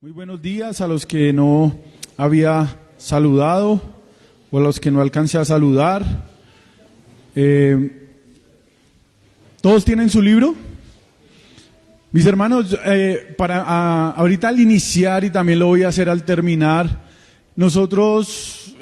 Muy buenos días a los que no había saludado o a los que no alcancé a saludar. ¿Todos tienen su libro? Mis hermanos, ahorita al iniciar y también lo voy a hacer al terminar, nosotros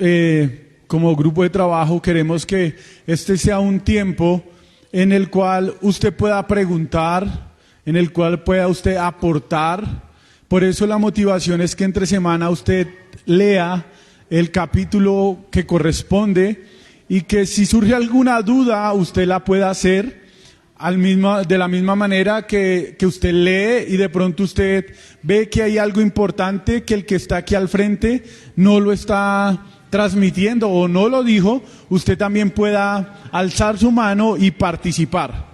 como grupo de trabajo queremos que este sea un tiempo en el cual usted pueda preguntar, en el cual pueda usted aportar. Por eso la motivación es que entre semana usted lea el capítulo que corresponde y que si surge alguna duda usted la pueda hacer de la misma manera que usted lee y de pronto usted ve que hay algo importante que el que está aquí al frente no lo está transmitiendo o no lo dijo, usted también pueda alzar su mano y participar.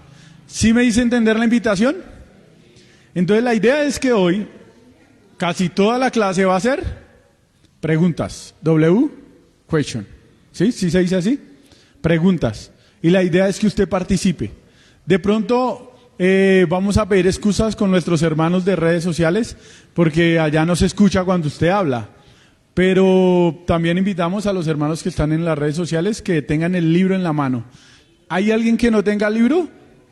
¿Sí me hice entender la invitación? Entonces la idea es que hoy casi toda la clase va a ser preguntas. Question. ¿Sí? ¿Sí se dice así? Preguntas. Y la idea es que usted participe. De pronto vamos a pedir excusas con nuestros hermanos de redes sociales porque allá no se escucha cuando usted habla. Pero también invitamos a los hermanos que están en las redes sociales que tengan el libro en la mano. ¿Hay alguien que no tenga el libro?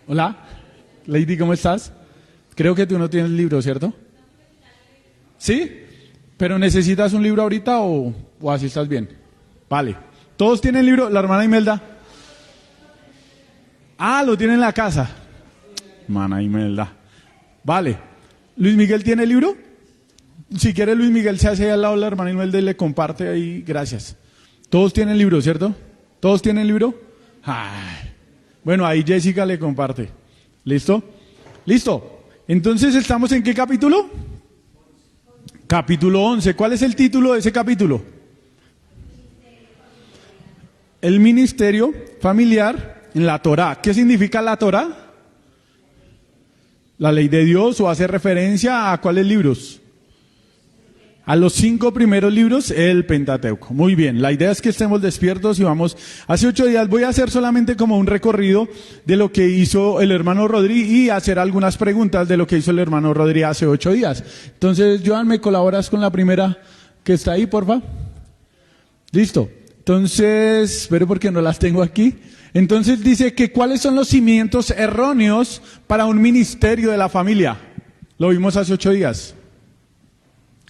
Hola. Lady, ¿cómo estás? Creo que tú no tienes el libro, ¿cierto? ¿Sí? ¿Pero necesitas un libro ahorita o así estás bien? Vale. ¿Todos tienen el libro? ¿La hermana Imelda? Ah, lo tiene en la casa. Hermana Imelda. Vale. ¿Luis Miguel tiene el libro? Si quiere Luis Miguel se hace al lado de la hermana Imelda y le comparte ahí. Gracias. ¿Todos tienen el libro, cierto? ¿Todos tienen el libro? Ay. Bueno, ahí Jessica le comparte. ¿Listo? ¿Listo? Entonces, ¿estamos en qué capítulo? Capítulo 11. ¿Cuál es el título de ese capítulo? El ministerio familiar en la Torá. ¿Qué significa la Torá? La ley de Dios, o hace referencia a ¿cuáles libros? A los 5 primeros libros, el Pentateuco. Muy bien, la idea es que estemos despiertos y vamos. Hace 8 días voy a hacer solamente como un recorrido de lo que hizo el hermano Rodri y hacer algunas preguntas de lo que hizo el hermano Rodri hace 8 días. Entonces, Joan, ¿me colaboras con la primera que está ahí, porfa? Listo. Entonces, espero porque no las tengo aquí. Entonces dice que ¿cuáles son los cimientos erróneos para un ministerio de la familia? Lo vimos hace 8 días.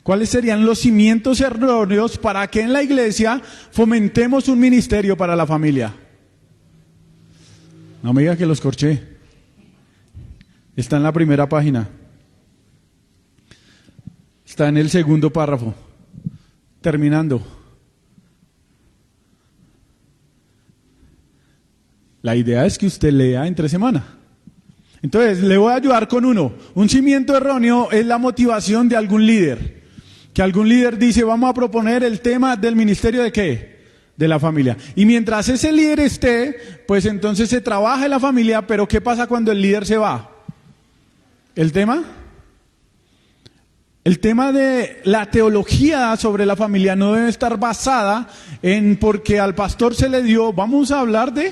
¿Cuáles serían los cimientos erróneos para que en la iglesia fomentemos un ministerio para la familia? No me diga que los corché. Está en la primera página. Está en el segundo párrafo. Terminando. La idea es que usted lea entre semana. Entonces, le voy a ayudar con uno. Un cimiento erróneo es la motivación de algún líder. Que algún líder dice, vamos a proponer el tema del ministerio ¿de qué? De la familia. Y mientras ese líder esté, pues entonces se trabaja en la familia, pero ¿qué pasa cuando el líder se va? ¿El tema? El tema de la teología sobre la familia no debe estar basada en porque al pastor se le dio, vamos a hablar de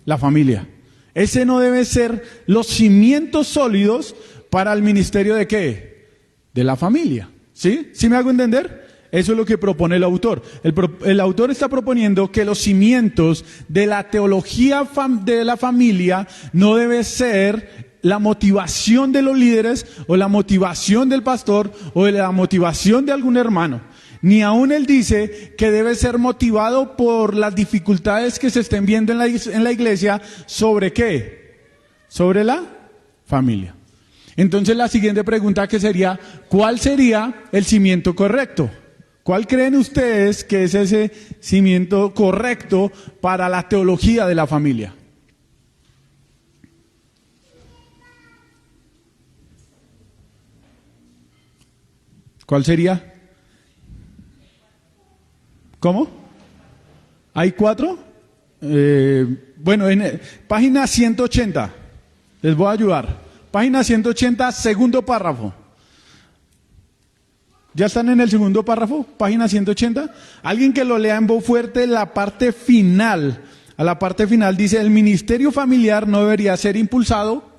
la familia. Ese no debe ser los cimientos sólidos para el ministerio ¿de qué? De la familia. ¿Sí? ¿Sí me hago entender? Eso es lo que propone el autor. El autor está proponiendo que los cimientos de la teología de la familia no debe ser la motivación de los líderes o la motivación del pastor o la motivación de algún hermano. Ni aún él dice que debe ser motivado por las dificultades que se estén viendo en la iglesia. ¿Sobre qué? Sobre la familia. Entonces la siguiente pregunta que sería, ¿cuál sería el cimiento correcto? ¿Cuál creen ustedes que es ese cimiento correcto para la teología de la familia? ¿Cuál sería? ¿Cómo? ¿Hay 4? Bueno, en página 180, les voy a ayudar. Página 180, segundo párrafo. ¿Ya están en el segundo párrafo? Página 180. Alguien que lo lea en voz fuerte, la parte final. A la parte final dice, el ministerio familiar no debería ser impulsado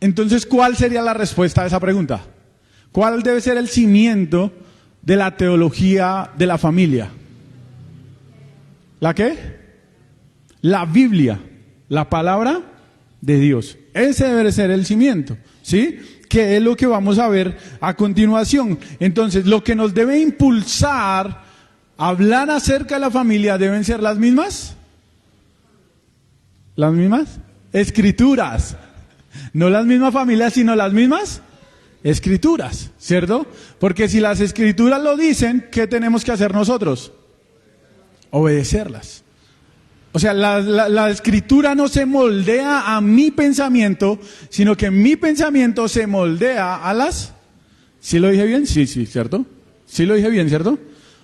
Entonces, ¿cuál sería la respuesta a esa pregunta? ¿Cuál debe ser el cimiento de la teología de la familia? ¿La qué? La Biblia, la palabra de Dios. Ese debe ser el cimiento, ¿sí? Que es lo que vamos a ver a continuación. Entonces, lo que nos debe impulsar a hablar acerca de la familia deben ser las mismas. ¿Las mismas? Escrituras. No las mismas familias, sino las mismas escrituras, ¿cierto? Porque si las escrituras lo dicen, ¿qué tenemos que hacer nosotros? Obedecerlas. O sea, la escritura no se moldea a mi pensamiento, sino que mi pensamiento se moldea a las... ¿Sí lo dije bien? Sí, ¿cierto? Sí lo dije bien, ¿cierto? O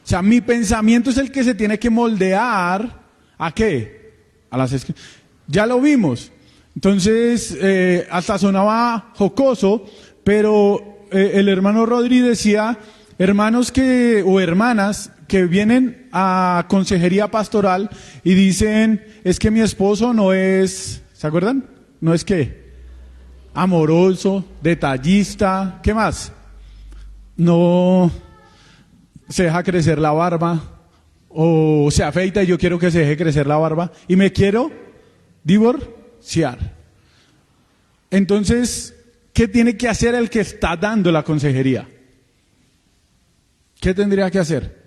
sea, mi pensamiento es el que se tiene que moldear, ¿a qué? A las escrituras. Ya lo vimos. Entonces, hasta sonaba jocoso, pero el hermano Rodri decía, hermanos o hermanas que vienen a consejería pastoral y dicen, es que mi esposo no es, ¿se acuerdan? No es qué, amoroso, detallista, ¿qué más? No se deja crecer la barba, o se afeita y yo quiero que se deje crecer la barba, y me quiero divorciar. Entonces, ¿qué tiene que hacer el que está dando la consejería? ¿Qué tendría que hacer?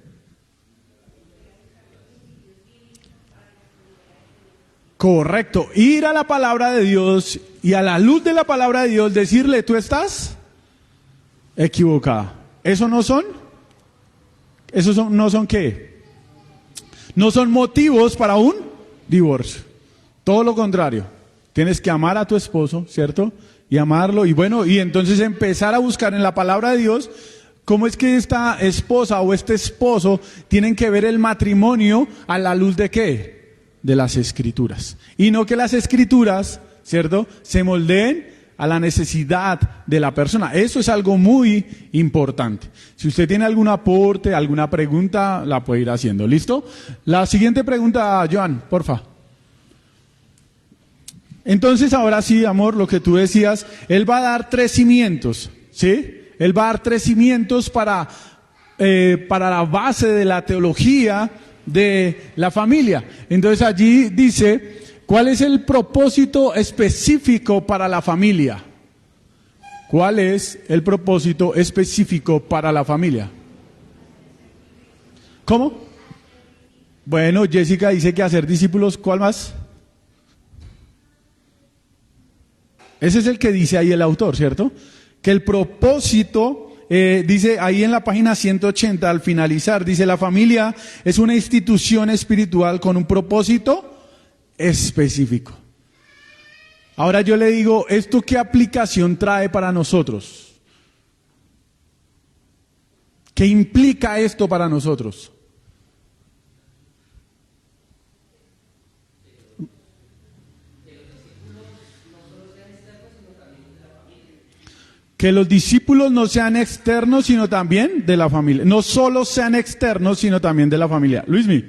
Correcto, ir a la palabra de Dios y a la luz de la palabra de Dios decirle, tú estás equivocada. ¿Eso no son? ¿No son qué? No son motivos para un divorcio. Todo lo contrario. Tienes que amar a tu esposo, ¿cierto? Y amarlo, y bueno, y entonces empezar a buscar en la palabra de Dios cómo es que esta esposa o este esposo tienen que ver el matrimonio a la luz de ¿qué? De las escrituras. Y no que las escrituras, ¿cierto?, se moldeen a la necesidad de la persona. Eso es algo muy importante. Si usted tiene algún aporte, alguna pregunta, la puede ir haciendo. ¿Listo? La siguiente pregunta, Joan, porfa. Entonces, ahora sí, amor, lo que tú decías, él va a dar 3 cimientos, ¿sí? Él va a dar 3 cimientos para la base de la teología de la familia. Entonces allí dice, ¿cuál es el propósito específico para la familia? ¿Cuál es el propósito específico para la familia? ¿Cómo? Bueno, Jessica dice que hacer discípulos, ¿cuál más? Ese es el que dice ahí el autor, ¿cierto? Que el propósito... dice ahí en la página 180 al finalizar, dice la familia es una institución espiritual con un propósito específico. Ahora yo le digo, ¿esto qué aplicación trae para nosotros? ¿Qué implica esto para nosotros? Que los discípulos no sean externos, sino también de la familia. No solo sean externos, sino también de la familia. Luismi.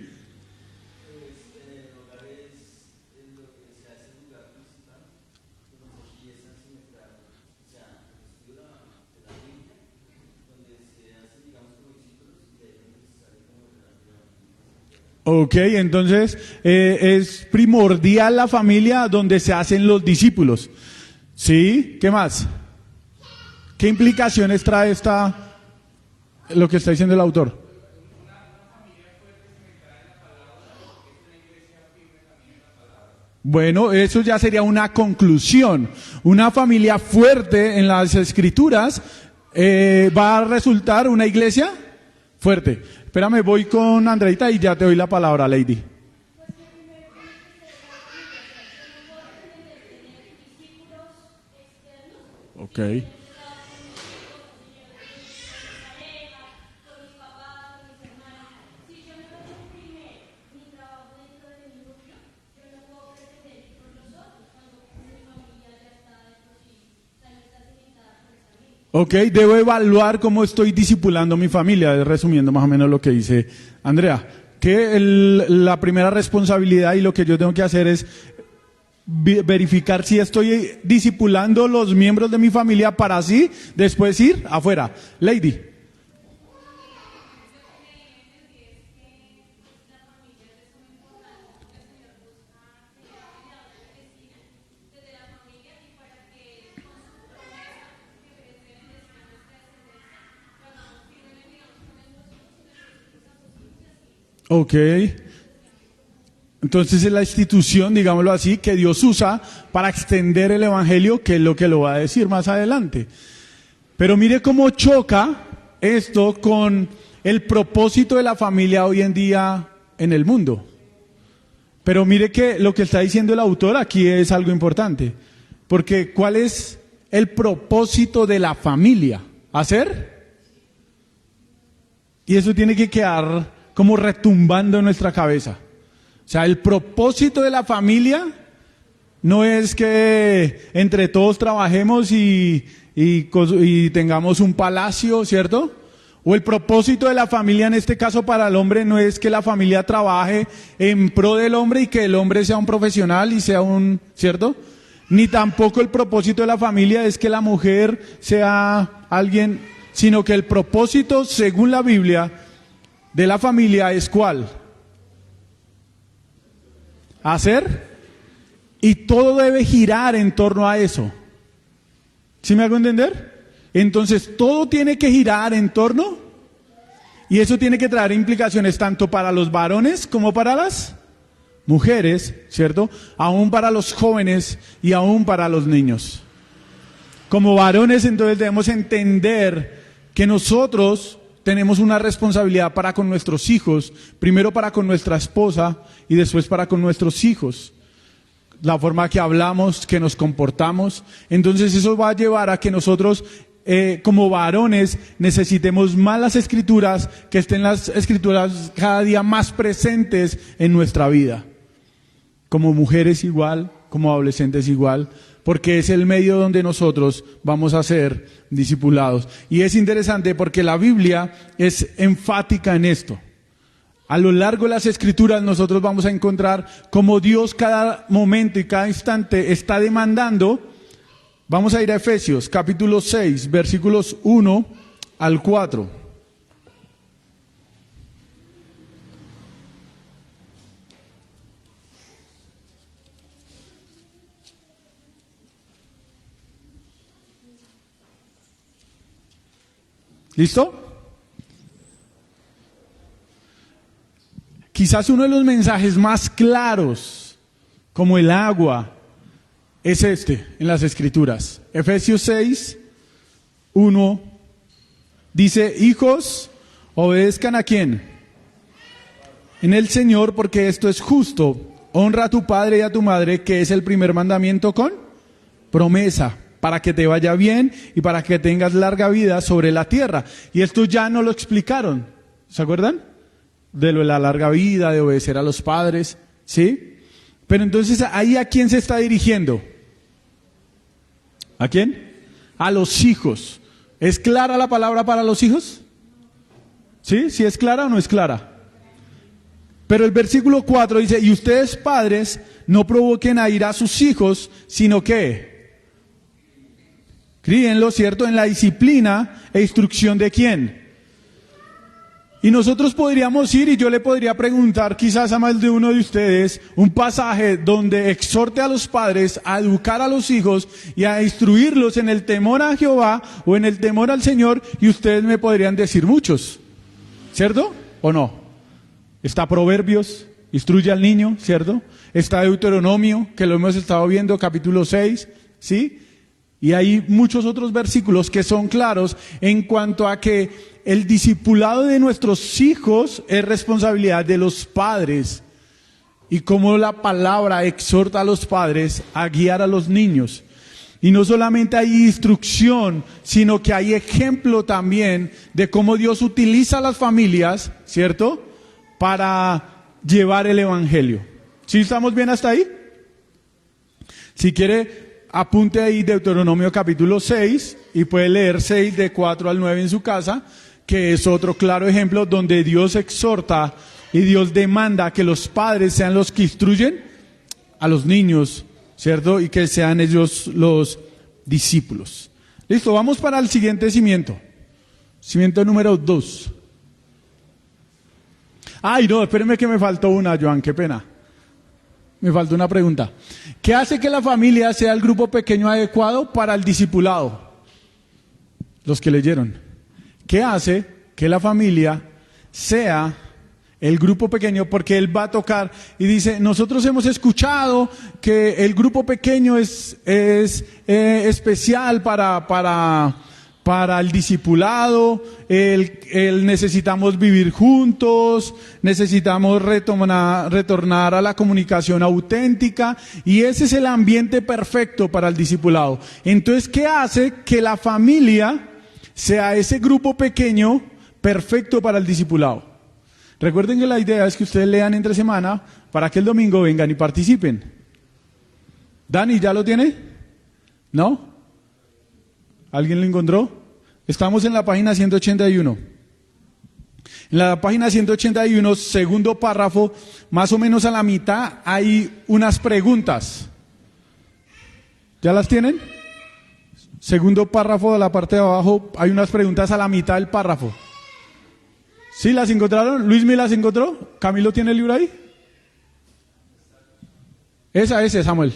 Ok, entonces es primordial la familia donde se hacen los discípulos. ¿Sí? ¿Qué más? ¿Qué implicaciones trae lo que está diciendo el autor? Bueno, eso ya sería una conclusión. Una familia fuerte en las escrituras va a resultar una iglesia fuerte. Espérame, voy con Andreita y ya te doy la palabra, Lady. Ok. Ok, debo evaluar cómo estoy discipulando a mi familia, resumiendo más o menos lo que dice Andrea. Que la primera responsabilidad y lo que yo tengo que hacer es verificar si estoy discipulando los miembros de mi familia para así después ir afuera. Lady. Ok. Entonces es la institución, digámoslo así, que Dios usa para extender el evangelio, que es lo que lo va a decir más adelante. Pero mire cómo choca esto con el propósito de la familia hoy en día en el mundo. Pero mire que lo que está diciendo el autor aquí es algo importante. Porque ¿cuál es el propósito de la familia? ¿Hacer? Y eso tiene que quedar como retumbando en nuestra cabeza. O sea, el propósito de la familia no es que entre todos trabajemos y tengamos un palacio, ¿cierto? O el propósito de la familia en este caso para el hombre no es que la familia trabaje en pro del hombre y que el hombre sea un profesional y sea un, ¿cierto? Ni tampoco el propósito de la familia es que la mujer sea alguien, sino que el propósito, según la Biblia, de la familia es ¿cuál? Hacer, y todo debe girar en torno a eso. ¿Sí me hago entender? Entonces todo tiene que girar en torno, y eso tiene que traer implicaciones tanto para los varones como para las mujeres, ¿cierto? Aún para los jóvenes y aún para los niños. Como varones entonces debemos entender que nosotros tenemos una responsabilidad para con nuestros hijos, primero para con nuestra esposa y después para con nuestros hijos. La forma que hablamos, que nos comportamos. Entonces eso va a llevar a que nosotros como varones necesitemos más las escrituras, que estén las escrituras cada día más presentes en nuestra vida. Como mujeres igual, como adolescentes igual. Porque es el medio donde nosotros vamos a ser discipulados. Y es interesante porque la Biblia es enfática en esto. A lo largo de las Escrituras nosotros vamos a encontrar cómo Dios cada momento y cada instante está demandando. Vamos a ir a Efesios capítulo 6, versículos 1 al 4. ¿Listo? Quizás uno de los mensajes más claros, como el agua, es este en las Escrituras. Efesios 6, 1, dice: hijos, obedezcan ¿a quién? En el Señor, porque esto es justo. Honra a tu padre y a tu madre, que es el primer mandamiento con promesa, para que te vaya bien y para que tengas larga vida sobre la tierra. Y esto ya no lo explicaron, ¿se acuerdan? De lo de la larga vida, de obedecer a los padres, ¿sí? Pero entonces, ¿ahí a quién se está dirigiendo? ¿A quién? A los hijos. ¿Es clara la palabra para los hijos? ¿Sí? ¿Sí es clara o no es clara? Pero el versículo 4 dice: y ustedes padres no provoquen a ira a sus hijos, sino que críenlo, ¿cierto?, en la disciplina e instrucción ¿de quién? Y nosotros podríamos ir y yo le podría preguntar quizás a más de uno de ustedes un pasaje donde exhorte a los padres a educar a los hijos y a instruirlos en el temor a Jehová o en el temor al Señor, y ustedes me podrían decir muchos, ¿cierto? ¿O no? Está Proverbios, instruye al niño, ¿cierto? Está Deuteronomio, que lo hemos estado viendo, capítulo 6, ¿sí? Y hay muchos otros versículos que son claros en cuanto a que el discipulado de nuestros hijos es responsabilidad de los padres. Y cómo la palabra exhorta a los padres a guiar a los niños. Y no solamente hay instrucción, sino que hay ejemplo también de cómo Dios utiliza a las familias, ¿cierto?, para llevar el evangelio. ¿Sí estamos bien hasta ahí? Si quiere, apunte ahí Deuteronomio capítulo 6 y puede leer 6 de 4 al 9 en su casa, que es otro claro ejemplo donde Dios exhorta y Dios demanda que los padres sean los que instruyen a los niños ¿cierto? Y que sean ellos los discípulos. Listo, vamos para el siguiente cimiento. Cimiento número 2. Ay, no, espérenme que me faltó una, Joan, qué pena. Me faltó una pregunta. ¿Qué hace que la familia sea el grupo pequeño adecuado para el discipulado? Los que leyeron. ¿Qué hace que la familia sea el grupo pequeño? Porque él va a tocar y dice, nosotros hemos escuchado que el grupo pequeño es especial para el discipulado, necesitamos vivir juntos, necesitamos retornar a la comunicación auténtica, y ese es el ambiente perfecto para el discipulado. Entonces, ¿qué hace que la familia sea ese grupo pequeño perfecto para el discipulado? Recuerden que la idea es que ustedes lean entre semana para que el domingo vengan y participen. Dani, ¿ya lo tiene? ¿No? ¿Alguien lo encontró? Estamos en la página 181. En la página 181, segundo párrafo, más o menos a la mitad, hay unas preguntas. ¿Ya las tienen? Segundo párrafo de la parte de abajo, hay unas preguntas a la mitad del párrafo. ¿Sí las encontraron? ¿Luis me las encontró? ¿Camilo tiene el libro ahí? Ese, Samuel.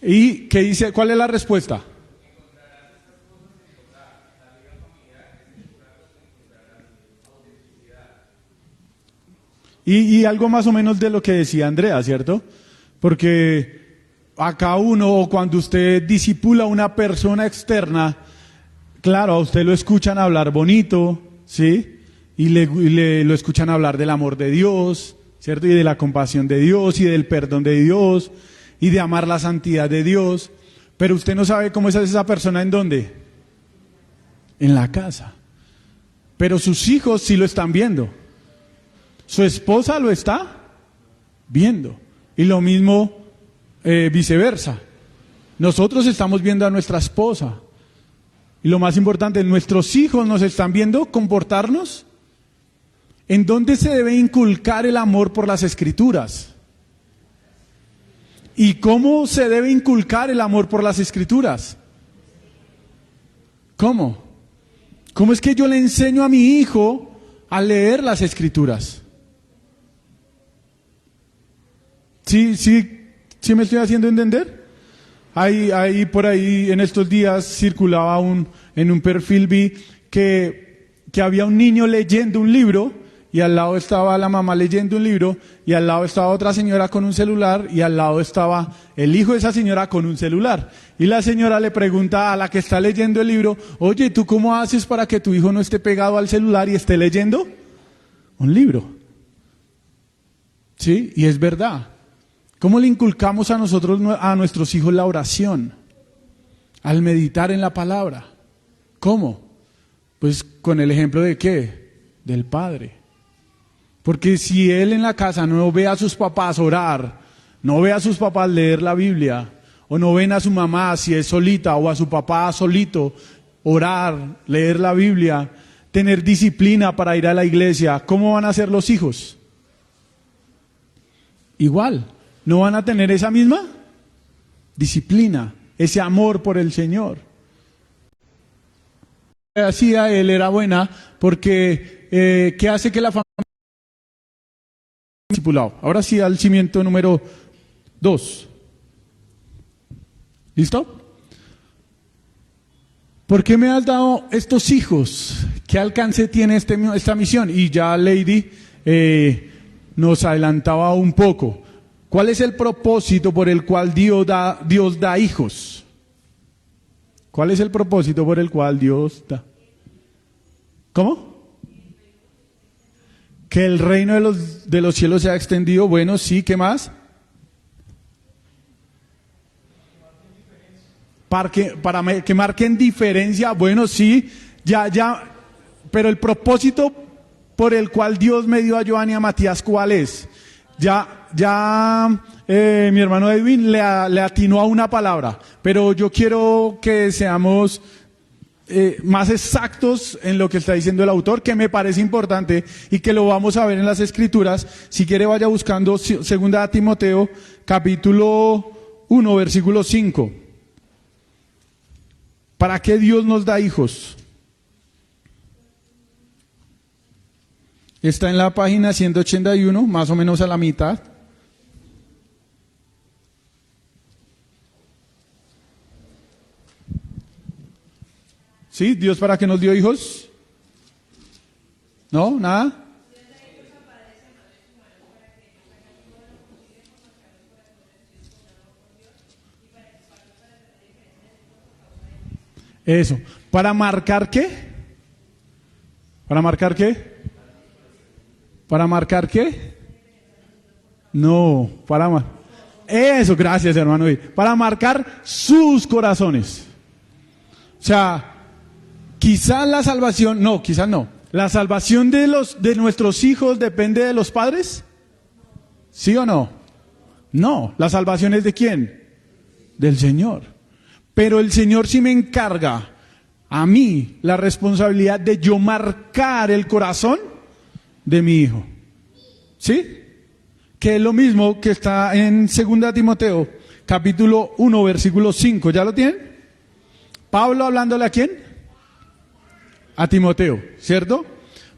¿Y qué dice? ¿Cuál es la respuesta? Y algo más o menos de lo que decía Andrea, ¿cierto? Porque acá uno, cuando usted discipula a una persona externa, claro, a usted lo escuchan hablar bonito, ¿sí? Y lo escuchan hablar del amor de Dios, ¿cierto? Y de la compasión de Dios, y del perdón de Dios, y de amar la santidad de Dios. Pero usted no sabe cómo es esa persona, ¿en dónde? En la casa. Pero sus hijos sí lo están viendo. Su esposa lo está viendo. Y lo mismo viceversa. Nosotros estamos viendo a nuestra esposa. Y lo más importante, nuestros hijos nos están viendo comportarnos. ¿En dónde se debe inculcar el amor por las Escrituras? ¿Y cómo se debe inculcar el amor por las Escrituras? ¿Cómo? ¿Cómo es que yo le enseño a mi hijo a leer las Escrituras? ¿Sí me estoy haciendo entender? Ahí por ahí en estos días circulaba en un perfil, vi que había un niño leyendo un libro, y al lado estaba la mamá leyendo un libro, y al lado estaba otra señora con un celular, y al lado estaba el hijo de esa señora con un celular. Y la señora le pregunta a la que está leyendo el libro, oye, ¿tú cómo haces para que tu hijo no esté pegado al celular y esté leyendo un libro? ¿Sí? Y es verdad. ¿Cómo le inculcamos a nosotros, a nuestros hijos, la oración? Al meditar en la palabra. ¿Cómo? Pues con el ejemplo de ¿qué? Del Padre. Porque si él en la casa no ve a sus papás orar, no ve a sus papás leer la Biblia, o no ven a su mamá si es solita, o a su papá solito, orar, leer la Biblia, tener disciplina para ir a la iglesia, ¿cómo van a ser los hijos? Igual. ¿No van a tener esa misma disciplina, ese amor por el Señor? Hacía él era buena porque ¿qué hace que la familia discipulado? Ahora sí al cimiento número 2. ¿Listo? ¿Por qué me has dado estos hijos? ¿Qué alcance tiene esta misión? Y ya Lady nos adelantaba un poco. ¿Cuál es el propósito por el cual Dios da hijos? ¿Cuál es el propósito por el cual Dios da? ¿Cómo? Que el reino de los cielos sea extendido. Bueno, sí, ¿qué más? Para que marquen diferencia. Bueno, sí, ya. Pero el propósito por el cual Dios me dio a Joan y a Matías, ¿cuál es? Mi hermano Edwin le atinó a una palabra, pero yo quiero que seamos más exactos en lo que está diciendo el autor, que me parece importante y que lo vamos a ver en las Escrituras. Si quiere, vaya buscando segunda Timoteo, capítulo 1, versículo 5. ¿Para qué Dios nos da hijos? Está en la página 181, más o menos a la mitad. ¿Sí? ¿Dios para qué nos dio hijos? ¿No? ¿Nada? Eso. ¿Para marcar qué? ¿Para marcar qué? ¿Para marcar qué? No, eso, gracias hermano. Para marcar sus corazones. O sea, quizás la salvación, no, quizás no. ¿La salvación de nuestros hijos depende de los padres? ¿Sí o no? No, la salvación es ¿de quién? Del Señor. Pero el Señor sí me encarga a mí la responsabilidad de yo marcar el corazón de mi hijo. ¿Sí? Que es lo mismo que está en 2 Timoteo, capítulo 1, versículo 5. ¿Ya lo tienen? Pablo hablándole ¿a quién? A Timoteo, ¿cierto?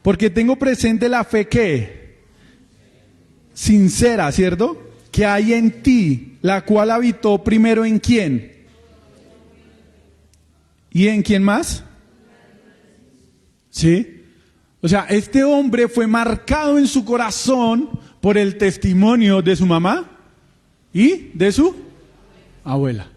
Porque tengo presente la fe que sincera, ¿cierto? Que hay en ti, la cual habitó primero ¿en quién? ¿Y en quién más? ¿Sí? O sea, este hombre fue marcado en su corazón por el testimonio de su mamá y de su abuela.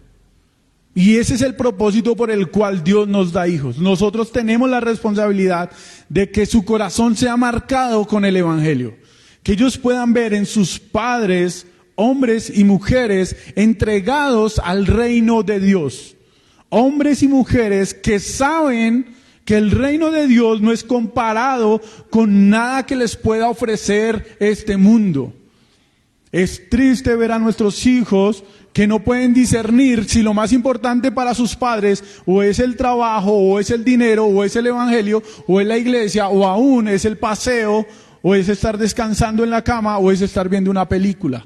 Y ese es el propósito por el cual Dios nos da hijos. Nosotros tenemos la responsabilidad de que su corazón sea marcado con el Evangelio. Que ellos puedan ver en sus padres, hombres y mujeres, entregados al reino de Dios. Hombres y mujeres que saben que el reino de Dios no es comparado con nada que les pueda ofrecer este mundo. Es triste ver a nuestros hijos que no pueden discernir si lo más importante para sus padres o es el trabajo, o es el dinero, o es el evangelio, o es la iglesia, o aún es el paseo, o es estar descansando en la cama, o es estar viendo una película.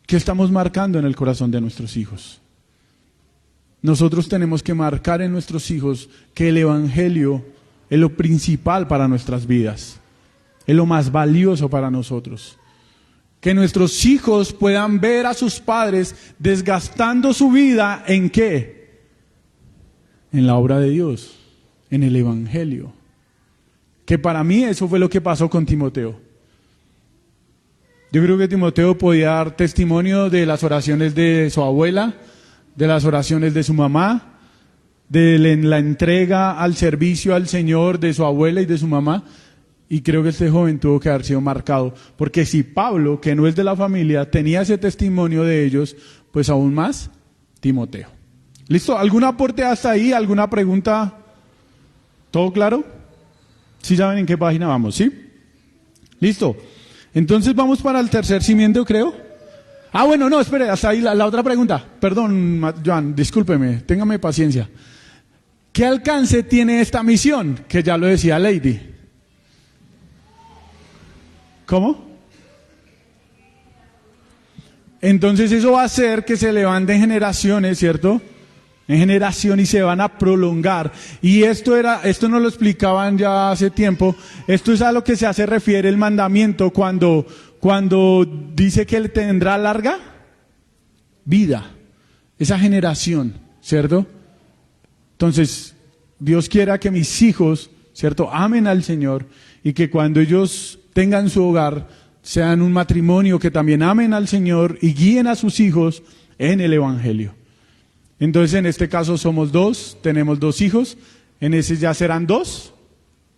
¿Qué estamos marcando en el corazón de nuestros hijos? Nosotros tenemos que marcar en nuestros hijos que el evangelio es lo principal para nuestras vidas, es lo más valioso para nosotros. Que nuestros hijos puedan ver a sus padres desgastando su vida ¿en qué? En la obra de Dios, en el evangelio. Que para mí eso fue lo que pasó con Timoteo. Yo creo que Timoteo podía dar testimonio de las oraciones de su abuela, de las oraciones de su mamá, de la entrega al servicio al Señor de su abuela y de su mamá. Y creo que este joven tuvo que haber sido marcado, porque si Pablo, que no es de la familia, tenía ese testimonio de ellos, pues aún más Timoteo. ¿Listo? ¿Algún aporte hasta ahí? ¿Alguna pregunta? ¿Todo claro? ¿Sí saben en qué página vamos? ¿Sí? ¿Listo? Entonces vamos para el tercer cimiento, creo. Bueno, no, espere, hasta ahí la otra pregunta. Perdón, Joan, discúlpeme, téngame paciencia. ¿Qué alcance tiene esta misión? Que ya lo decía Lady. ¿Cómo? Entonces eso va a hacer que se levanten generaciones, ¿cierto? En generación y se van a prolongar. Y esto no lo explicaban ya hace tiempo. Esto es a lo que se hace refiere el mandamiento cuando dice que él tendrá larga vida. Esa generación, ¿cierto? Entonces, Dios quiera que mis hijos, ¿cierto? Amen al Señor y que cuando ellos tengan su hogar, sean un matrimonio que también amen al Señor y guíen a sus hijos en el Evangelio. Entonces, en este caso somos dos, tenemos dos hijos, en ese ya serán dos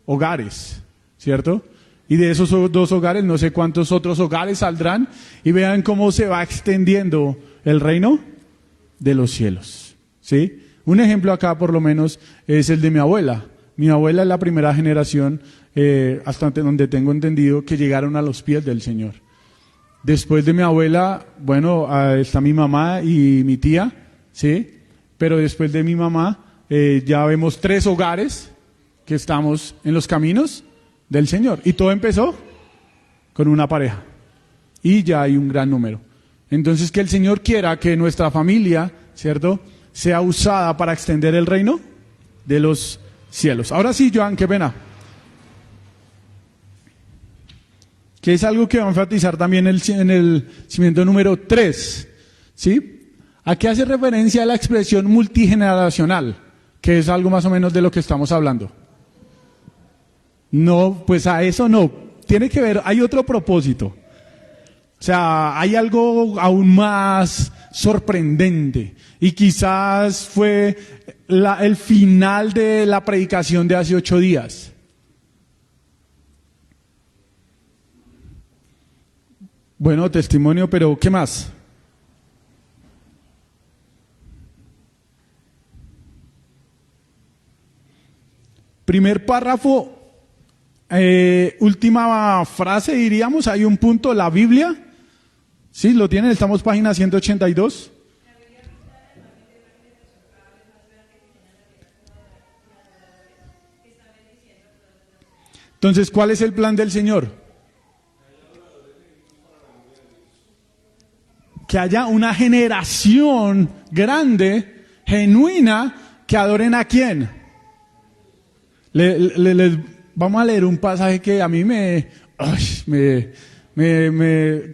hogares, ¿cierto? Y de esos dos hogares, no sé cuántos otros hogares saldrán, y vean cómo se va extendiendo el reino de los cielos, ¿sí? Un ejemplo acá, por lo menos, es el de mi abuela. Mi abuela es la primera generación, hasta donde tengo entendido, que llegaron a los pies del Señor. Después de mi abuela, bueno, está mi mamá y mi tía, ¿sí? Pero después de mi mamá, Ya vemos 3 hogares que estamos en los caminos del Señor. Y todo empezó con una pareja. Y ya hay un gran número. Entonces, que el Señor quiera que nuestra familia, ¿cierto?, sea usada para extender el reino de los cielos. Ahora sí, Joan, qué pena. Que es algo que va a enfatizar también en el cimiento número 3. ¿Sí? ¿A qué hace referencia la expresión multigeneracional? Que es algo más o menos de lo que estamos hablando. No, pues a eso no. Tiene que ver, hay otro propósito. O sea, hay algo aún más sorprendente. Y quizás fue el final de la predicación de hace 8 días. Bueno, testimonio, pero ¿qué más? Primer párrafo, última frase, diríamos, hay un punto, la Biblia. ¿Sí? ¿Lo tienen? Estamos página 182. Entonces, ¿cuál es el plan del Señor? Que haya una generación grande, genuina, que adoren ¿a quién? Vamos a leer un pasaje que a mí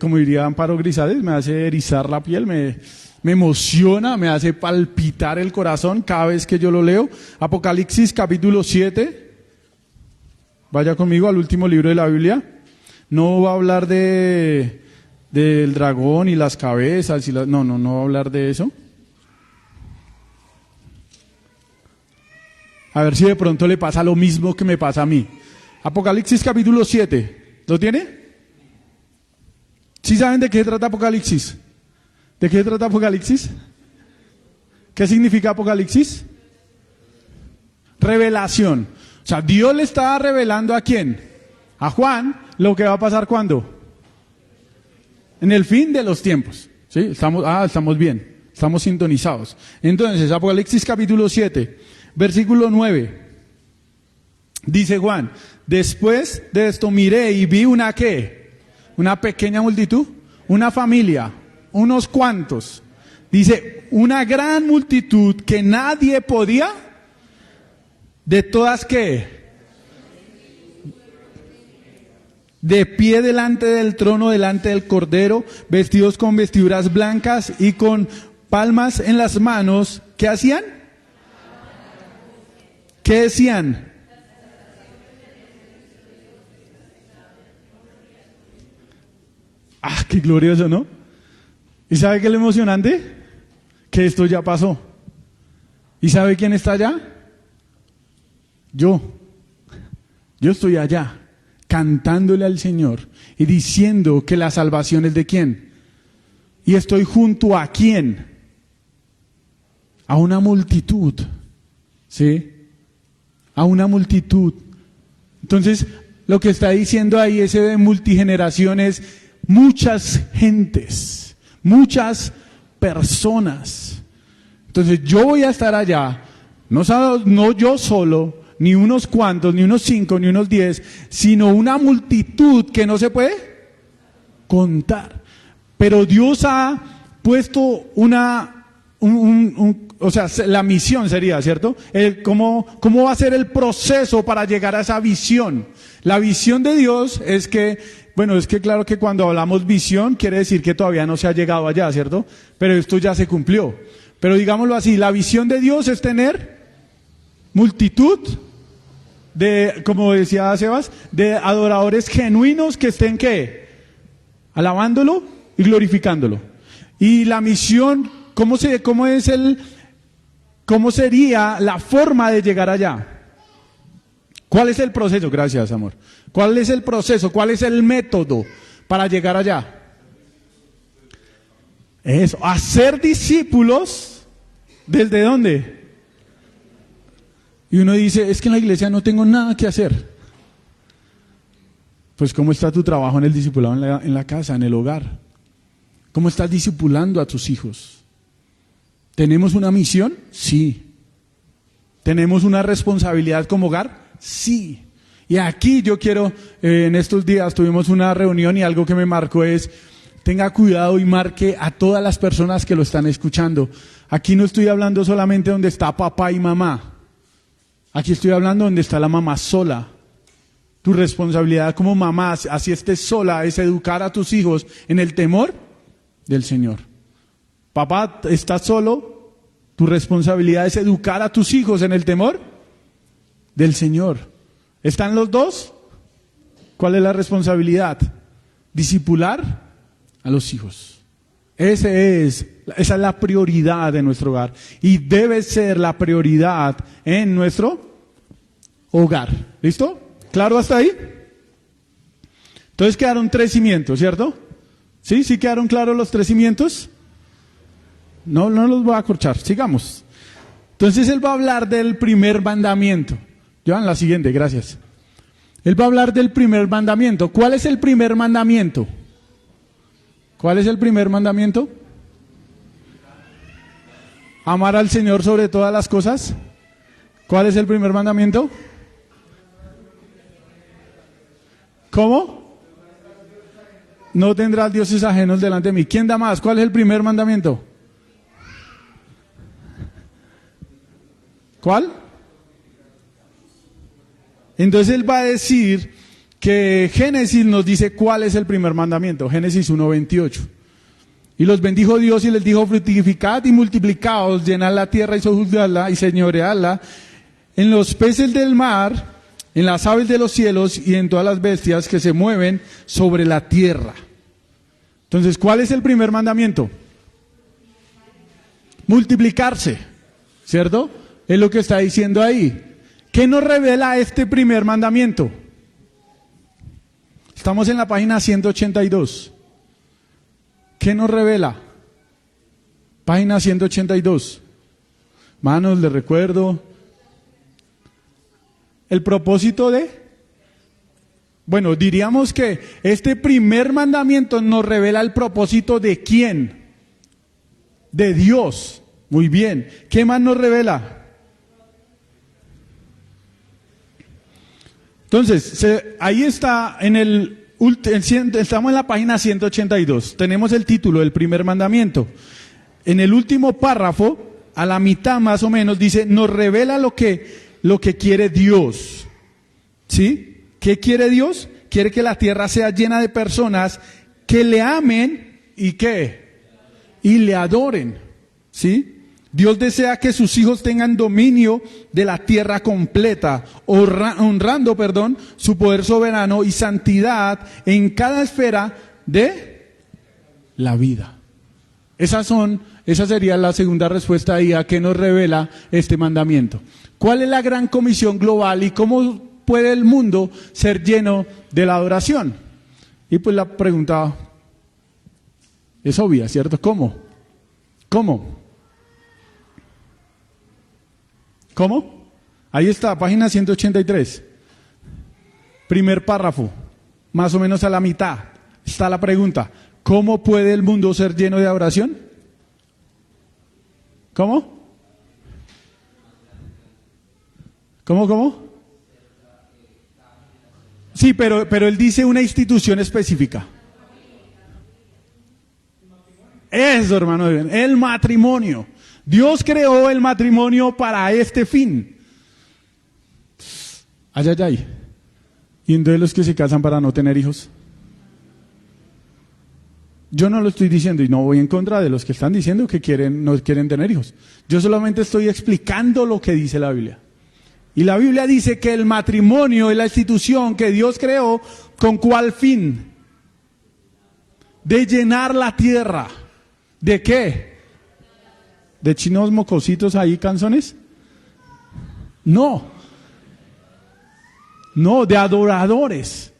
como diría Amparo Grisales, me hace erizar la piel, me emociona, me hace palpitar el corazón cada vez que yo lo leo. Apocalipsis capítulo 7. Vaya conmigo al último libro de la Biblia. No va a hablar del dragón y las cabezas, no va a hablar de eso. A ver si de pronto le pasa lo mismo que me pasa a mí. Apocalipsis capítulo 7. ¿Lo tiene? ¿Sí saben de qué trata Apocalipsis? ¿De qué trata Apocalipsis? ¿Qué significa Apocalipsis? Revelación. O sea, Dios le estaba revelando ¿a quién? A Juan, lo que va a pasar ¿cuándo? En el fin de los tiempos. ¿Sí? Estamos bien. Estamos sintonizados. Entonces, Apocalipsis capítulo 7, versículo 9. Dice Juan, después de esto miré y vi una ¿qué? Una pequeña multitud, una familia, unos cuantos. Dice, una gran multitud que nadie podía, de todas ¿qué? De pie delante del trono, delante del Cordero, vestidos con vestiduras blancas y con palmas en las manos. ¿Qué hacían? ¿Qué decían? ¡Ah, qué glorioso!, ¿no? ¿Y sabe qué es lo emocionante? Que esto ya pasó. ¿Y sabe quién está allá? Yo estoy allá, cantándole al Señor y diciendo que la salvación es de quién. Y estoy junto a quién. A una multitud. ¿Sí? A una multitud. Entonces, lo que está diciendo ahí ese de multigeneraciones, muchas gentes, muchas personas. Entonces, yo voy a estar allá, no yo solo, ni unos cuantos, ni unos 5, ni unos 10, sino una multitud que no se puede contar. Pero Dios ha puesto o sea, la misión sería, ¿cierto? ¿Cómo va a ser el proceso para llegar a esa visión? La visión de Dios es que, claro que cuando hablamos visión quiere decir que todavía no se ha llegado allá, ¿cierto? Pero esto ya se cumplió. Pero digámoslo así, la visión de Dios es tener multitud de, como decía Sebas, de adoradores genuinos que estén ¿qué? Alabándolo y glorificándolo. Y la misión, ¿cómo sería la forma de llegar allá? ¿Cuál es el proceso? Gracias, amor. ¿Cuál es el proceso? ¿Cuál es el método para llegar allá? Eso, hacer discípulos. ¿Desde dónde? Y uno dice, es que en la iglesia no tengo nada que hacer. Pues ¿cómo está tu trabajo en el discipulado en la casa, en el hogar? ¿Cómo estás discipulando a tus hijos? ¿Tenemos una misión? Sí. ¿Tenemos una responsabilidad como hogar? Sí. Y aquí yo quiero, en estos días tuvimos una reunión y algo que me marcó es, tenga cuidado y marque a todas las personas que lo están escuchando. Aquí no estoy hablando solamente donde está papá y mamá. Aquí estoy hablando donde está la mamá sola. Tu responsabilidad como mamá, así estés sola, es educar a tus hijos en el temor del Señor. Papá, ¿estás solo? Tu responsabilidad es educar a tus hijos en el temor del Señor. ¿Están los dos? ¿Cuál es la responsabilidad? Discipular a los hijos. Esa es la prioridad de nuestro hogar. Y debe ser la prioridad en nuestro hogar. ¿Listo? ¿Claro hasta ahí? Entonces quedaron 3 cimientos, ¿cierto? ¿Sí? ¿Sí quedaron claros los 3 cimientos? No los voy a acorchar. Sigamos. Entonces él va a hablar del primer mandamiento. Joan, la siguiente, gracias. Él va a hablar del primer mandamiento. ¿Cuál es el primer mandamiento? ¿Cuál es el primer mandamiento? Amar al Señor sobre todas las cosas. ¿Cuál es el primer mandamiento? ¿Cómo? No tendrás dioses ajenos delante de mí. ¿Quién da más? ¿Cuál es el primer mandamiento? ¿Cuál? Entonces él va a decir que Génesis nos dice cuál es el primer mandamiento. Génesis 1:28. Y los bendijo Dios y les dijo: fructificad y multiplicaos, llenad la tierra y sojuzgadla y señoreadla en los peces del mar, en las aves de los cielos y en todas las bestias que se mueven sobre la tierra. Entonces, ¿cuál es el primer mandamiento? Multiplicarse, ¿cierto? Es lo que está diciendo ahí. ¿Qué nos revela este primer mandamiento? Estamos en la página 182. ¿Qué nos revela? Página 182. Manos, les recuerdo. El propósito bueno, diríamos que este primer mandamiento nos revela el propósito de ¿quién? De Dios. Muy bien. ¿Qué más nos revela? Entonces, ahí está estamos en la página 182. Tenemos el título, el primer mandamiento. En el último párrafo, a la mitad más o menos, dice, nos revela lo que quiere Dios. ¿Sí? ¿Qué quiere Dios? Quiere que la tierra sea llena de personas que le amen y ¿qué? Y le adoren. ¿Sí? Dios desea que sus hijos tengan dominio de la tierra completa, honrando, su poder soberano y santidad en cada esfera de la vida. Esa sería la segunda respuesta ahí a qué nos revela este mandamiento. ¿Cuál es la gran comisión global y cómo puede el mundo ser lleno de la adoración? Y pues la pregunta es obvia, ¿cierto? ¿Cómo? ¿Cómo? Ahí está, página 183. Primer párrafo, más o menos a la mitad, está la pregunta. ¿Cómo puede el mundo ser lleno de adoración? ¿Cómo? ¿Cómo? Sí, pero él dice una institución específica. Eso, hermano, el matrimonio. Dios creó el matrimonio para este fin. Ay. ¿Y entonces los que se casan para no tener hijos? Yo no lo estoy diciendo y no voy en contra de los que están diciendo que no quieren tener hijos. Yo solamente estoy explicando lo que dice la Biblia. Y la Biblia dice que el matrimonio es la institución que Dios creó, ¿con cuál fin? De llenar la tierra. ¿De qué? ¿De chinos mocositos ahí canzones? No, de adoradores.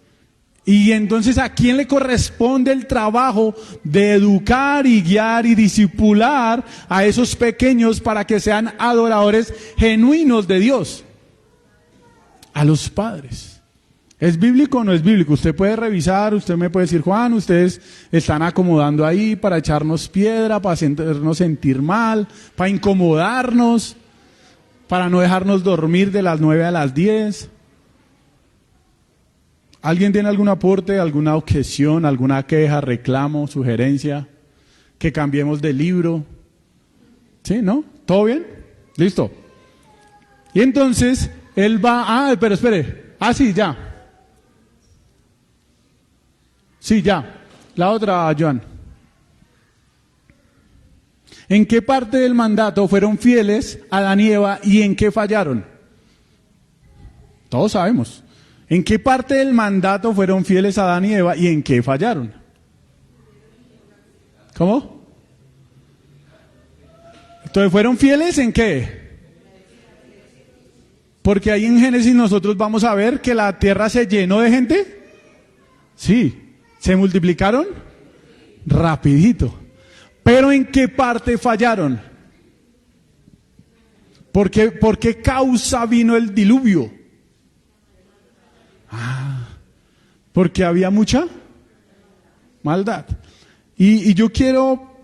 Y entonces, ¿a quién le corresponde el trabajo de educar y guiar y discipular a esos pequeños para que sean adoradores genuinos de Dios? A los padres. ¿Es bíblico o no es bíblico? Usted puede revisar, usted me puede decir: Juan, ustedes están acomodando ahí para echarnos piedra, para hacernos sentir mal, para incomodarnos, para no dejarnos dormir de las 9 a las 10. ¿Alguien tiene algún aporte, alguna objeción, alguna queja, reclamo, sugerencia? Que cambiemos de libro. ¿Sí, no? ¿Todo bien? Listo. Y entonces, él va... pero espere. Sí, ya. Sí, ya. La otra, Joan. ¿En qué parte del mandato fueron fieles Adán y Eva y en qué fallaron? Todos sabemos. ¿En qué parte del mandato fueron fieles Adán y Eva y en qué fallaron? ¿Cómo? Entonces, ¿fueron fieles en qué? Porque ahí en Génesis nosotros vamos a ver que la tierra se llenó de gente. Sí. ¿Se multiplicaron? Rapidito. ¿Pero en qué parte fallaron? ¿Por qué causa vino el diluvio? Porque había mucha maldad. Y yo quiero,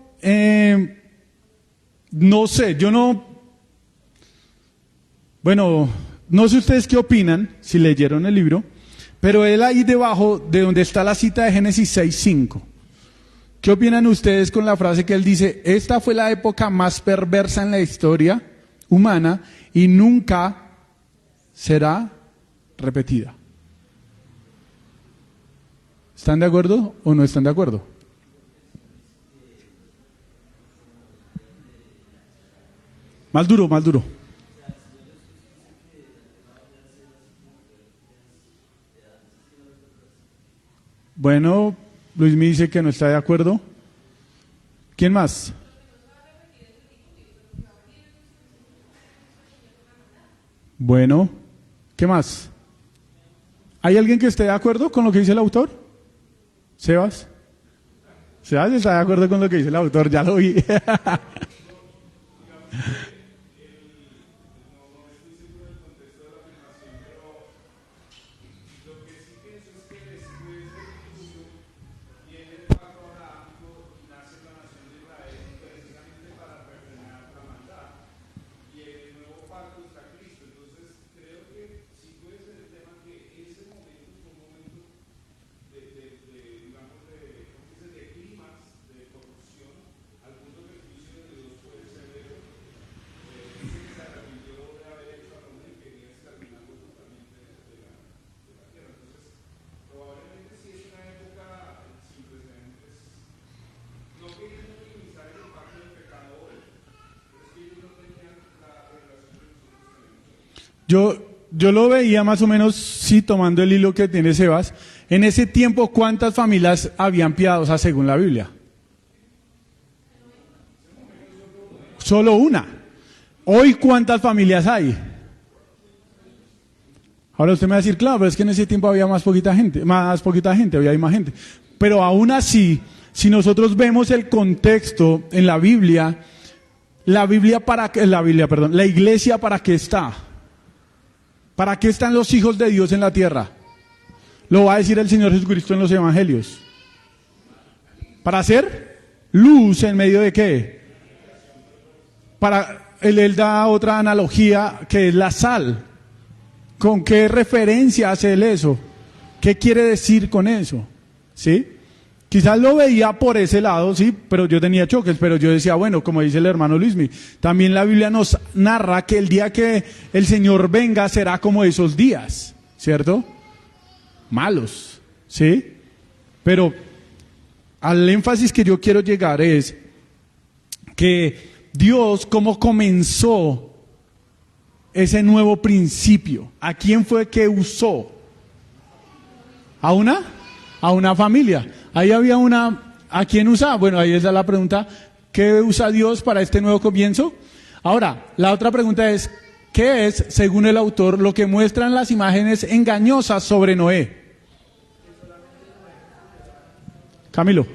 no sé, bueno, no sé ustedes qué opinan, si leyeron el libro, pero él ahí debajo de donde está la cita de Génesis 6:5. ¿Qué opinan ustedes con la frase que él dice? Esta fue la época más perversa en la historia humana y nunca será repetida. ¿Están de acuerdo o no están de acuerdo? Más duro, más duro. Bueno, Luis me dice que no está de acuerdo. ¿Quién más? Bueno, ¿qué más? ¿Hay alguien que esté de acuerdo con lo que dice el autor? ¿Sebas? ¿Sebas está de acuerdo con lo que dice el autor? Ya lo vi. Yo lo veía más o menos, sí, tomando el hilo que tiene Sebas. En ese tiempo, ¿cuántas familias habían piadosas según la Biblia? Solo una. Hoy, ¿cuántas familias hay? Ahora usted me va a decir, claro, pero es que en ese tiempo había más poquita gente, había más gente. Pero aún así, si nosotros vemos el contexto en la Biblia, la iglesia ¿para qué está? ¿Para qué están los hijos de Dios en la tierra? Lo va a decir el Señor Jesucristo en los evangelios. ¿Para hacer luz en medio de qué? Él da otra analogía que es la sal. ¿Con qué referencia hace él eso? ¿Qué quiere decir con eso? ¿Sí? Quizás lo veía por ese lado, sí, pero yo tenía choques, pero yo decía, bueno, como dice el hermano Luismi, también la Biblia nos narra que el día que el Señor venga será como esos días, ¿cierto? Malos, ¿sí? Pero al énfasis que yo quiero llegar es que Dios, ¿cómo comenzó ese nuevo principio? ¿A quién fue que usó? ¿A una familia? Ahí había ¿a quién usaba? Bueno, ahí está la pregunta, ¿qué usa Dios para este nuevo comienzo? Ahora, la otra pregunta es, ¿qué es, según el autor, lo que muestran las imágenes engañosas sobre Noé? Camilo.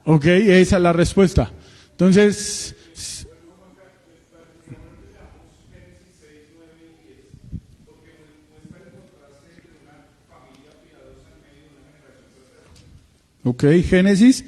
Ok, esa es la respuesta. Entonces, ok, Génesis,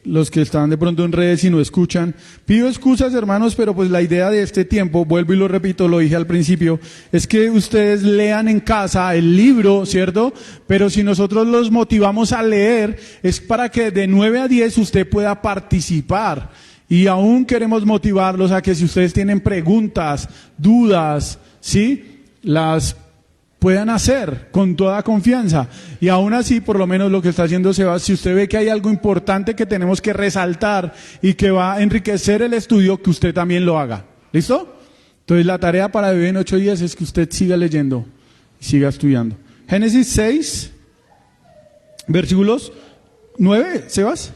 los que están de pronto en redes y no escuchan. Pido excusas, hermanos, pero pues la idea de este tiempo, vuelvo y lo repito, lo dije al principio, es que ustedes lean en casa el libro, ¿cierto? Pero si nosotros los motivamos a leer, es para que de 9 a 10 usted pueda participar. Y aún queremos motivarlos a que si ustedes tienen preguntas, dudas, ¿sí? Las puedan hacer con toda confianza. Y aún así, por lo menos lo que está haciendo Sebas, si usted ve que hay algo importante que tenemos que resaltar y que va a enriquecer el estudio, que usted también lo haga. ¿Listo? Entonces la tarea para Bebé en 8 días es que usted siga leyendo y siga estudiando. Génesis 6, versículos 9, Sebas.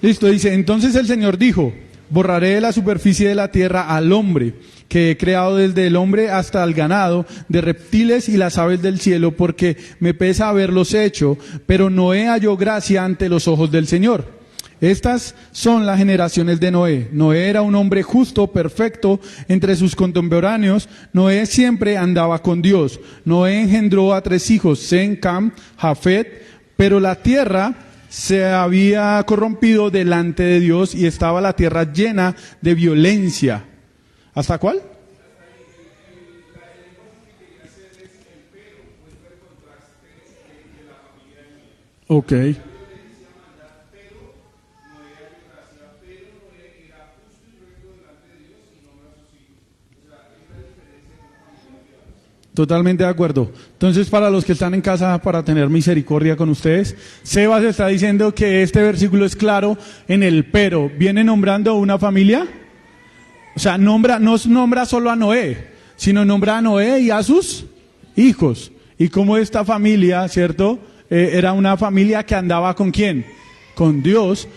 Listo, dice, entonces el Señor dijo, borraré de la superficie de la tierra al hombre, que he creado desde el hombre hasta el ganado, de reptiles y las aves del cielo, porque me pesa haberlos hecho, pero Noé halló gracia ante los ojos del Señor. Estas son las generaciones de Noé. Noé era un hombre justo, perfecto, entre sus contemporáneos. Noé siempre andaba con Dios. Noé engendró a 3 hijos, Sem, Cam, Jafet, pero la tierra se había corrompido delante de Dios y estaba la tierra llena de violencia. ¿Hasta cuál? Ok. Totalmente de acuerdo. Entonces, para los que están en casa, para tener misericordia con ustedes, Sebas está diciendo que este versículo es claro en el pero. ¿Viene nombrando una familia? O sea, no nombra solo a Noé, sino nombra a Noé y a sus hijos. Y como esta familia, ¿cierto? Era una familia que andaba ¿con quién? Con Dios,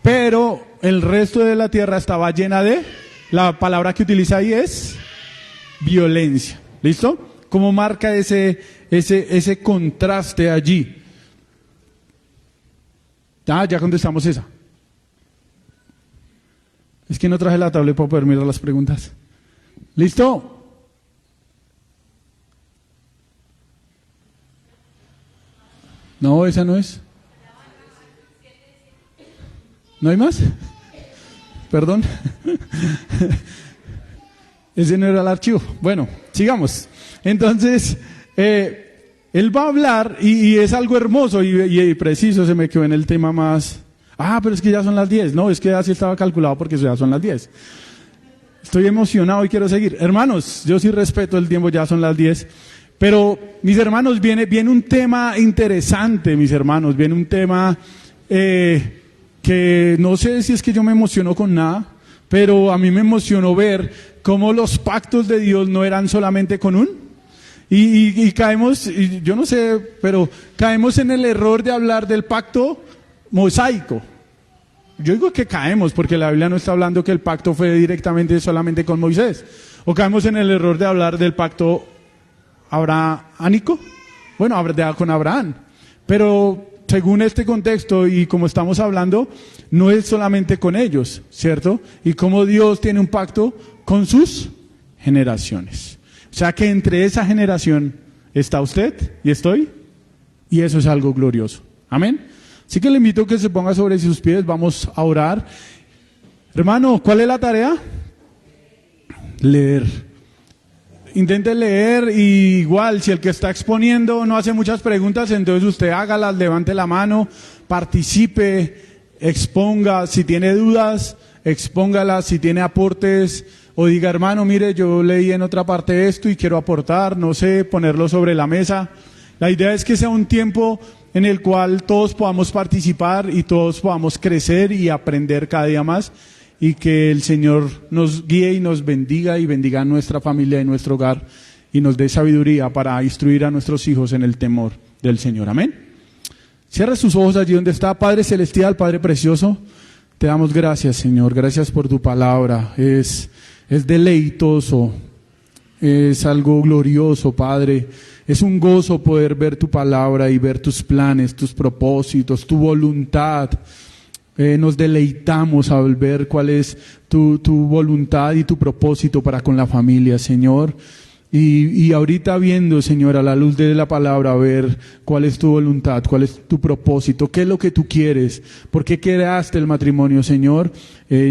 pero el resto de la tierra estaba llena de, la palabra que utiliza ahí es violencia. ¿Listo? ¿Cómo marca ese contraste allí? Ya contestamos esa. Es que no traje la tablet para poder mirar las preguntas. ¿Listo? No, esa no es. ¿No hay más? Perdón. Ese no era el archivo. Bueno, sigamos. Entonces, él va a hablar y es algo hermoso y preciso, se me quedó en el tema más. Pero es que ya son las 10. No, es que así estaba calculado porque ya son las 10. Estoy emocionado y quiero seguir. Hermanos, yo sí respeto el tiempo, ya son las 10. Pero, mis hermanos, viene un tema interesante, mis hermanos. Viene un tema que no sé si es que yo me emociono con nada, pero a mí me emocionó ver cómo los pactos de Dios no eran solamente con un. Y caemos, y yo no sé, pero caemos en el error de hablar del pacto mosaico. Yo digo que caemos porque la Biblia no está hablando que el pacto fue directamente solamente con Moisés. O caemos en el error de hablar del pacto abrahámico, bueno, con Abraham. Pero según este contexto y como estamos hablando, no es solamente con ellos, ¿cierto? Y cómo Dios tiene un pacto con sus generaciones. O sea que entre esa generación está usted y estoy, y eso es algo glorioso. Amén. Así que le invito a que se ponga sobre sus pies, vamos a orar. Hermano, ¿cuál es la tarea? Leer. Intente leer y igual, si el que está exponiendo no hace muchas preguntas, entonces usted hágalas, levante la mano, participe, exponga, si tiene dudas, expóngalas, si tiene aportes, o diga, hermano, mire, yo leí en otra parte esto y quiero aportar, no sé, ponerlo sobre la mesa. La idea es que sea un tiempo en el cual todos podamos participar y todos podamos crecer y aprender cada día más, y que el Señor nos guíe y nos bendiga y bendiga a nuestra familia y nuestro hogar y nos dé sabiduría para instruir a nuestros hijos en el temor del Señor. Amén. Cierra sus ojos allí donde está. Padre Celestial, Padre Precioso, te damos gracias, Señor. Gracias por tu palabra. Es deleitoso, es algo glorioso, Padre. Es un gozo poder ver tu palabra y ver tus planes, tus propósitos, tu voluntad. Nos deleitamos al ver cuál es tu voluntad y tu propósito para con la familia, Señor. Y ahorita viendo, Señor, a la luz de la palabra, ver cuál es tu voluntad, cuál es tu propósito, qué es lo que tú quieres, por qué creaste el matrimonio, Señor.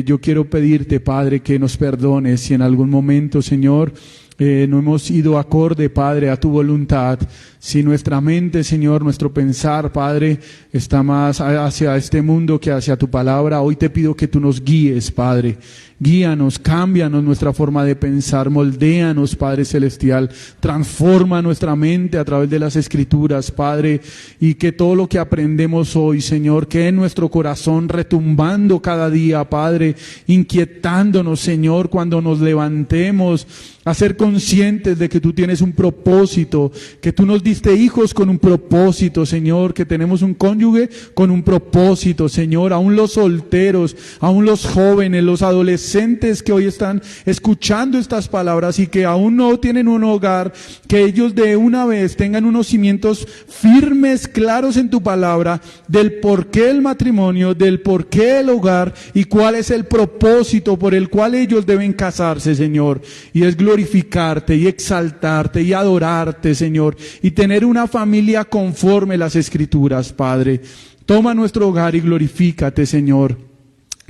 Yo quiero pedirte, Padre, que nos perdones si en algún momento, Señor, no hemos ido acorde, Padre, a tu voluntad. Si nuestra mente, Señor, nuestro pensar, Padre, está más hacia este mundo que hacia tu palabra, hoy te pido que tú nos guíes, Padre. Guíanos, cámbianos nuestra forma de pensar, moldéanos, Padre Celestial, transforma nuestra mente a través de las Escrituras, Padre, y que todo lo que aprendemos hoy, Señor, quede en nuestro corazón retumbando cada día, Padre, inquietándonos, Señor, cuando nos levantemos, a ser conscientes de que tú tienes un propósito, que tú nos diste hijos con un propósito, Señor, que tenemos un cónyuge con un propósito, Señor, aún los solteros, aún los jóvenes, los adolescentes que hoy están escuchando estas palabras y que aún no tienen un hogar, que ellos de una vez tengan unos cimientos firmes, claros en tu palabra, del por qué el matrimonio, del por qué el hogar y cuál es el propósito por el cual ellos deben casarse, Señor, y es glorificarte y exaltarte y adorarte, Señor, y tener una familia conforme las Escrituras, Padre. Toma nuestro hogar y glorifícate, Señor.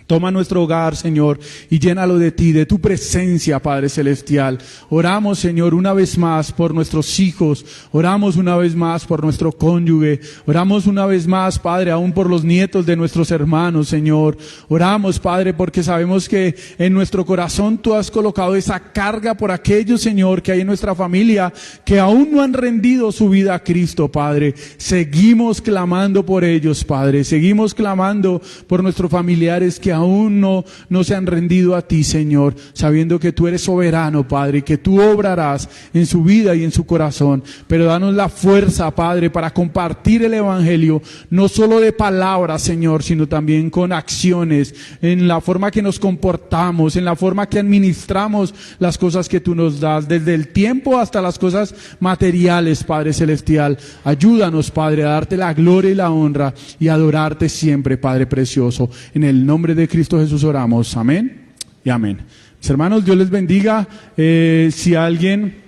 Toma nuestro hogar, Señor, y llénalo de ti, de tu presencia, Padre Celestial. Oramos, Señor, una vez más por nuestros hijos. Oramos una vez más por nuestro cónyuge. Oramos una vez más, Padre, aún por los nietos de nuestros hermanos, Señor. Oramos, Padre, porque sabemos que en nuestro corazón tú has colocado esa carga por aquellos, Señor, que hay en nuestra familia, que aún no han rendido su vida a Cristo, Padre. Seguimos clamando por ellos, Padre. Seguimos clamando por nuestros familiares que aún no se han rendido a ti, Señor, sabiendo que tú eres soberano, Padre, y que tú obrarás en su vida y en su corazón. Pero danos la fuerza, Padre, para compartir el Evangelio, no solo de palabras, Señor, sino también con acciones, en la forma que nos comportamos, en la forma que administramos las cosas que tú nos das, desde el tiempo hasta las cosas materiales, Padre Celestial. Ayúdanos, Padre, a darte la gloria y la honra y adorarte siempre, Padre precioso. En el nombre de Cristo Jesús oramos, amén y amén. Mis hermanos, Dios les bendiga. Si alguien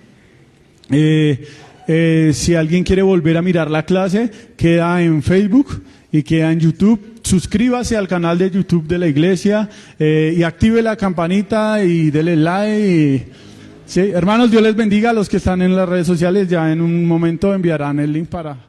quiere volver a mirar la clase, queda en Facebook y queda en YouTube. Suscríbase al canal de YouTube de la iglesia y active la campanita y dele like. Sí, hermanos, Dios les bendiga. A los que están en las redes sociales ya en un momento enviarán el link para